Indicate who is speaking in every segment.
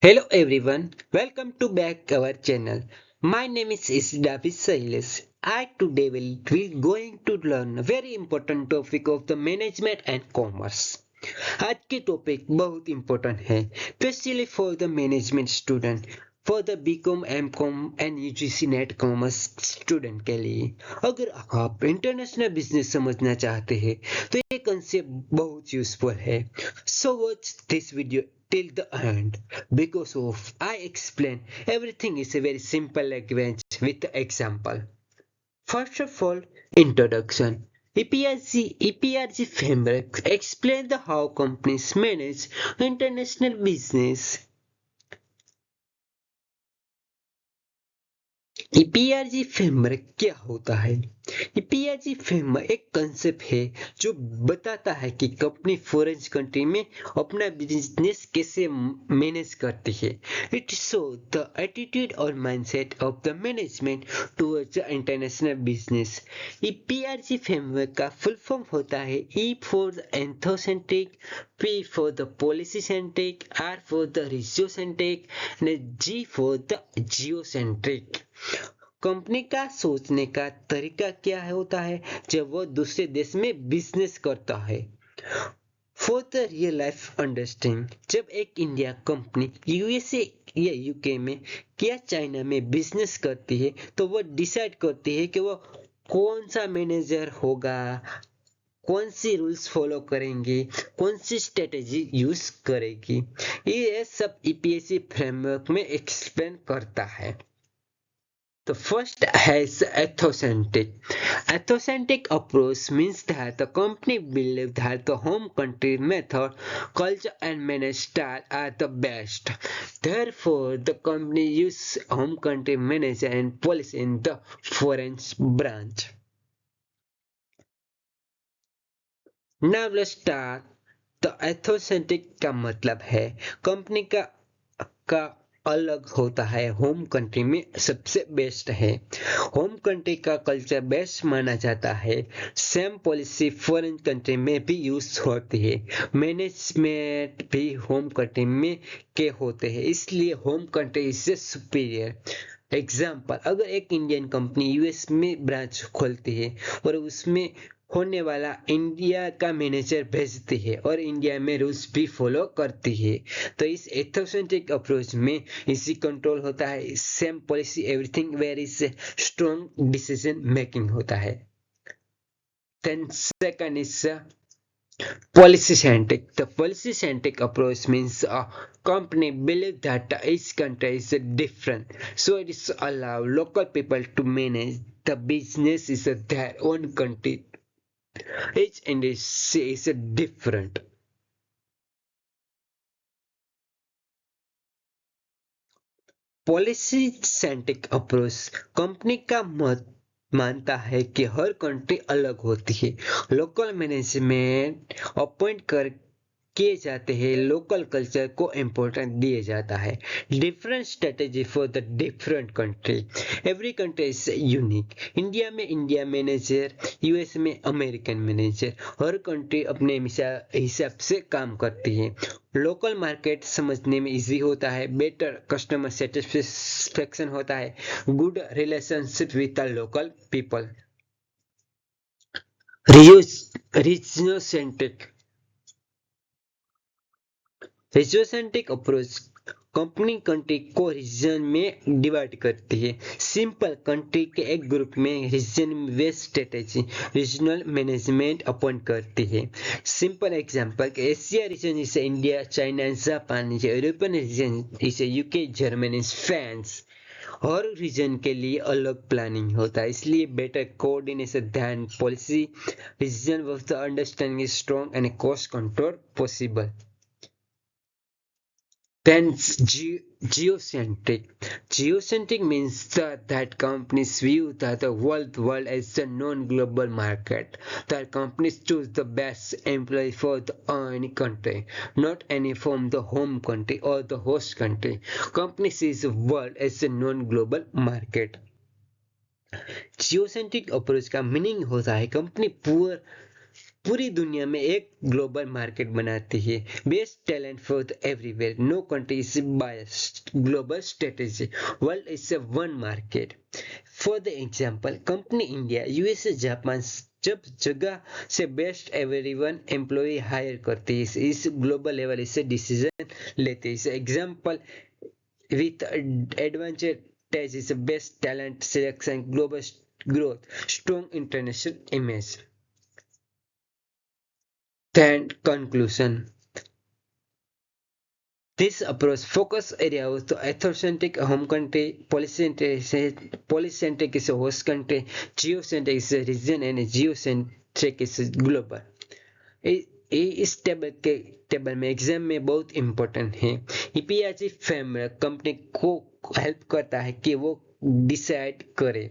Speaker 1: Hello everyone, welcome to back our channel. My name is David Silas. I today will going to learn a very important topic of the management and commerce. आज की topic बहुत important है specially for the management student for the BCom MCom and UGC NET commerce student के लिए अगर आप international business समझना चाहते हैं तो ये कंसेप्ट बहुत यूजफुल है so watch this video till the end because of I explain everything is a very simple language with example. First of all, introduction. EPRG framework explains the how companies manage international business. EPRG framework क्या होता है? EPRG framework एक concept है जो बताता है कि company foreign country में अपना बिजनेस कैसे मैनेज करती है. इट शो द एटीट्यूड और mindset of the management towards the international business. EPRG framework का फुल फॉर्म होता है E for the ethnocentric, P for the policy-centric, R for the regio-centric, and G for the geocentric. Company का सोचने का तरीका क्या होता है जब वो दूसरे देश में बिजनेस करता है. For the real life understanding, जब एक इंडिया कंपनी यूएसए या यूके में या चाइना में बिजनेस करती है तो वो डिसाइड करती है कि वो कौन सा मैनेजर होगा, कौन सी रूल्स फॉलो करेंगे, कौन सी स्ट्रेटेजी यूज करेगी. ये सब ईपीएससी फ्रेमवर्क में एक्सप्लेन करता है. The first has ethocentric. Ethocentric approach means that the company believes that the home country method, culture and management style are the best. Therefore, the company uses home country management and policy in the foreign branch. Now let's start. The ethocentric का मतलब है company का अलग होता है, home country में सबसे best है. होम कंट्री का कल्चर बेस्ट माना जाता है. सेम पॉलिसी फॉरेन कंट्री में भी यूज होती है. मैनेजमेंट भी होम कंट्री में के होते हैं, इसलिए होम कंट्री इससे सुपीरियर. एग्जाम्पल, अगर एक इंडियन कंपनी यूएस में ब्रांच खोलती है और उसमें होने वाला इंडिया का मैनेजर भेजती है और इंडिया में रूल्स भी फॉलो करती है, तो इस एथोसेंट्रिक अप्रोच में इसी कंट्रोल होता है, same policy, everything where is strong decision making होता है. Then second is policy-centric. The policy-centric approach means a company believes that each country is different, so it is allow local people to manage the business is their own country. Each industry is different. Policy centric approach company का मत मानता है कि हर country अलग होती है. Local management appoint कर किए जाते हैं, लोकल कल्चर को इम्पोर्टेंस दिया जाता है. Different strategy for the different country. Every country is unique. India में इंडिया मैनेजर, यूएस में अमेरिकन मैनेजर. हर कंट्री अपने हिसाब से काम करती है. लोकल मार्केट समझने में इजी होता है. बेटर कस्टमर सेटिस्फेक्शन होता है. Good relationship with the local people. Regional centric. Region centric approach company country को रीजन में डिवाइड करती है. सिंपल, कंट्री के एक ग्रुप में region based strategy regional management appoint करती है. Simple example, Asia region is India, China and Japan. European region is UK, Germany, France. हर रीजन के लिए अलग प्लानिंग होता है, इसलिए बेटर कोऑर्डिनेशन ध्यान policy region of the understanding is strong and cost control possible. Then geocentric. Geocentric means that companies view the world as a non-global market. That companies choose the best employee for any country, not any from the home country or the host country. Companies see the world as a non-global market. Geocentric approach का meaning होता है company पूर पूरी दुनिया में एक global market बनाती है। Best talent for the everywhere, no country is biased, global strategy, world is a one market. For the example, company India, USA, Japan जब जगह से बेस्ट एवरीवन एम्प्लॉय हायर करती है, इस ग्लोबल लेवल इसे decision लेते हैं। Example with advantage is best talent selection, global growth, strong international image. Then conclusion. This approach focus area was the ethnocentric home country, polycentric is a host country, geocentric is a region, and geocentric is global. इस table में exam में बहुत important है। ईपीआईजी framework company को help करता है कि वो डिसाइड करे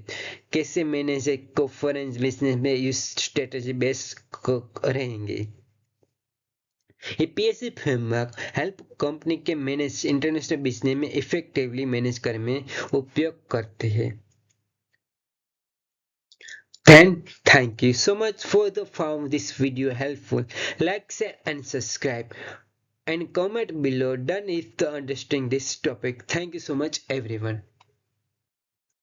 Speaker 1: कैसे मैनेजर को फॉरेन बिजनेस में यूज स्ट्रेटेजी बेस रहेंगे। ईपीआईजी फ्रेमवर्क हेल्प कंपनी के मैनेज इंटरनेशनल बिजनेस में इफेक्टिवली मैनेज करने में उपयोग करते हैं। Then thank you so much for the found this video helpful. Like, share and subscribe and comment below done if the understanding this topic. Thank you so much everyone.